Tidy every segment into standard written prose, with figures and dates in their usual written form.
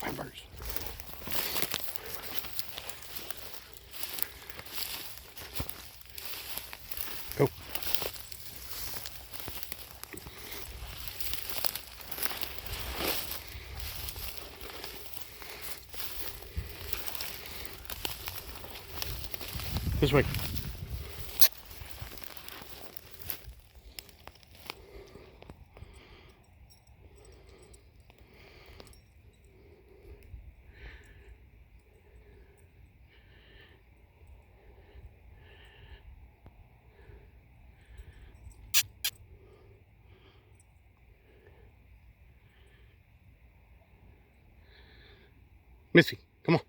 find birds. Go. This way. Missy, come on.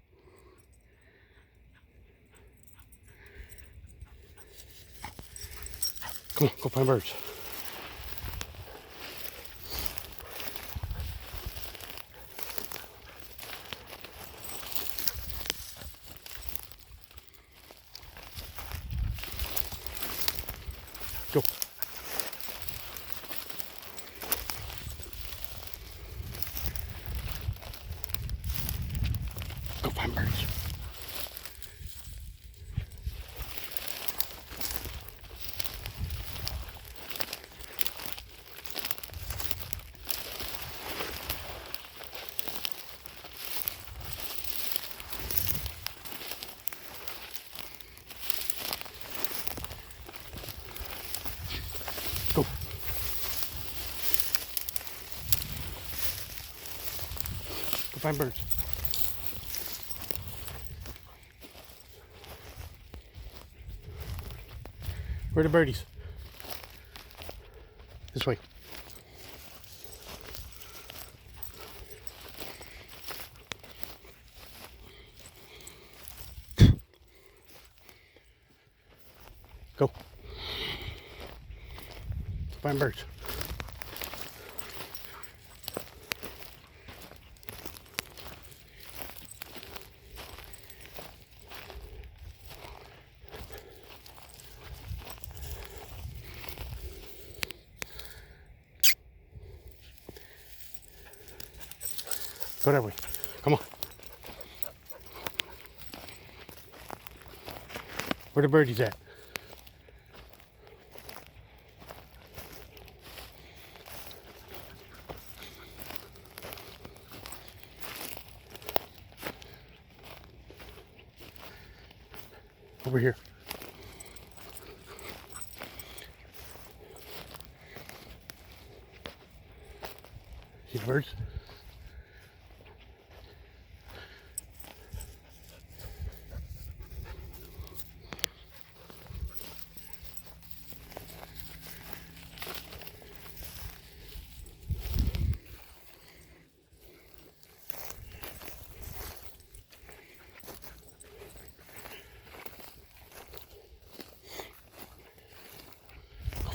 Come on, go find birds. Go. Go find birds. Go. Go find birds. Where are the birdies? This way. Go. Find birds. Go that way. Come on. Where the birdies at? Over here. See the birds?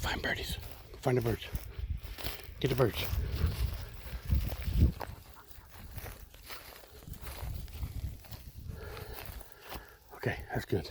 Find birdies. Find the birds. Get the birds. Okay, that's good.